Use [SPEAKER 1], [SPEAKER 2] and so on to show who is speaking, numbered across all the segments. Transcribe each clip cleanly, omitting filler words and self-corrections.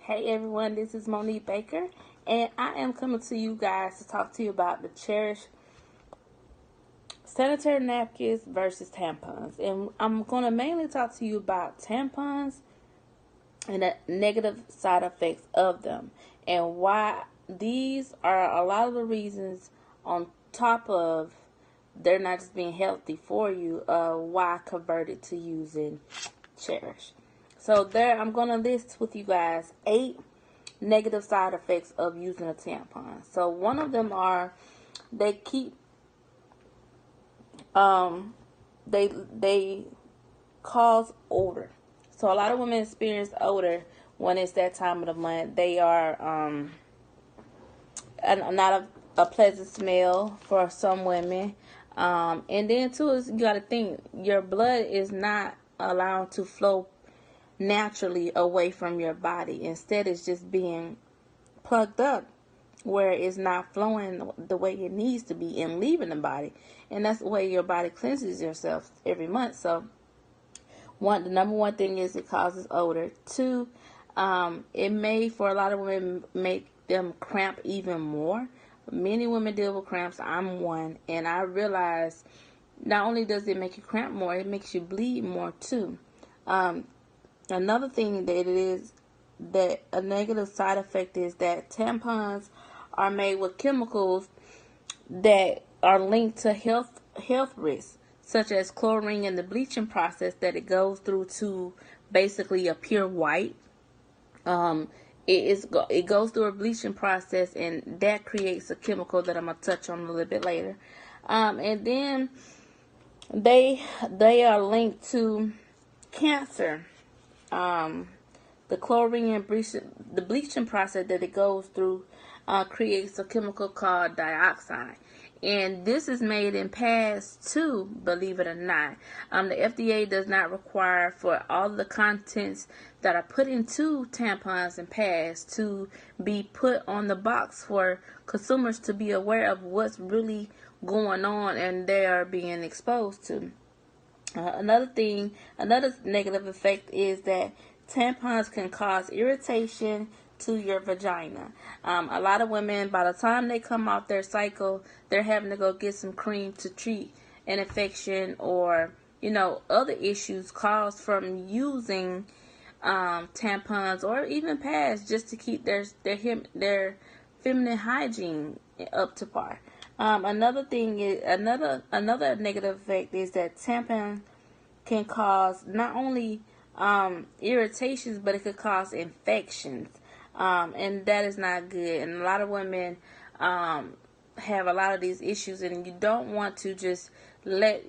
[SPEAKER 1] Hey everyone, this is Monique Baker, and I am coming to you guys to talk to you about the Cherish sanitary napkins versus tampons. And I'm going to mainly talk to you about tampons and the negative side effects of them, and why these are a lot of the reasons, on top of they're not just being healthy for you, why I converted to using Cherish. So there, I'm going to list with you guys 8 negative side effects of using a tampon. So one of them are they keep they cause odor. So a lot of women experience odor when it's that time of the month. They are not a pleasant smell for some women. And then too, is you got to think your blood is not allowed to flow naturally away from your body. Instead, it's just being plugged up where it's not flowing the way it needs to be and leaving the body. And that's the way your body cleanses yourself every month. So the number one thing is it causes odor. 2, it may, for a lot of women, make them cramp even more. Many women deal with cramps. I'm one, and I realize not only does it make you cramp more, it makes you bleed more too. Another thing that it is, that a negative side effect is that tampons are made with chemicals that are linked to health risks, such as chlorine and the bleaching process that it goes through to basically appear white. It goes through a bleaching process, and that creates a chemical that I'm gonna touch on a little bit later. And then they are linked to cancer. The chlorine and the bleaching process that it goes through creates a chemical called dioxide. And this is made in pads too, believe it or not. The FDA does not require for all the contents that are put into tampons and pads to be put on the box for consumers to be aware of what's really going on and they are being exposed to. Another negative effect is that tampons can cause irritation to your vagina. A lot of women, by the time they come off their cycle, they're having to go get some cream to treat an infection or, other issues caused from using tampons or even pads just to keep their feminine hygiene up to par. Another negative effect is that tampon can cause not only irritations, but it could cause infections, and that is not good. And a lot of women have a lot of these issues, and you don't want to just let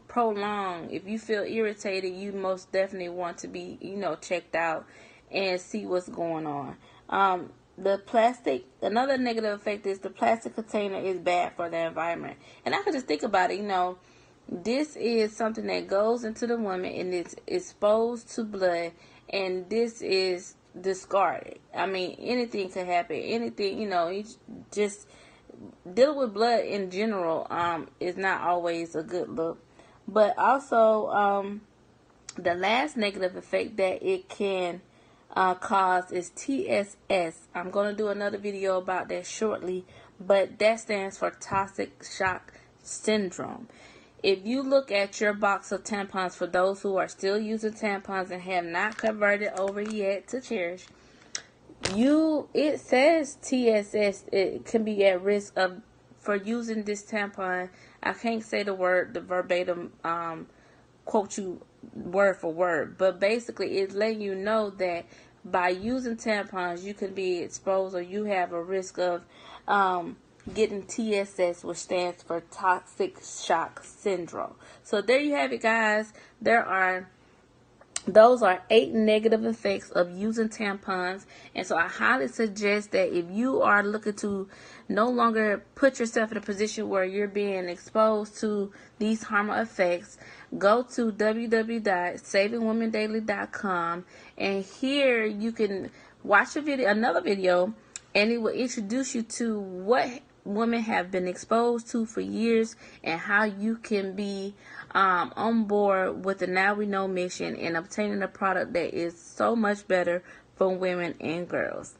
[SPEAKER 1] prolong. If you feel irritated, you most definitely want to be checked out and see what's going on. Another negative effect is the plastic container is bad for the environment. And I could just think about it, this is something that goes into the woman and it's exposed to blood, and this is discarded. I mean, anything could happen. Anything, just dealing with blood in general is not always a good look. But also, the last negative effect that it can cause is TSS. I'm going to do another video about that shortly, but that stands for toxic shock syndrome. If you look at your box of tampons, for those who are still using tampons and have not converted over yet to Cherish, it says TSS. It can be at risk for using this tampon. I can't say the verbatim quote you word for word, but basically it's letting you know that by using tampons you can be exposed, or you have a risk of getting TSS, which stands for toxic shock syndrome. So there you have it, guys. Those are 8 negative effects of using tampons. And so I highly suggest that if you are looking to no longer put yourself in a position where you're being exposed to these harmful effects, go to www.savingwomendaily.com, and here you can watch another video, and it will introduce you to what women have been exposed to for years and how you can be on board with the Now We Know mission and obtaining a product that is so much better for women and girls.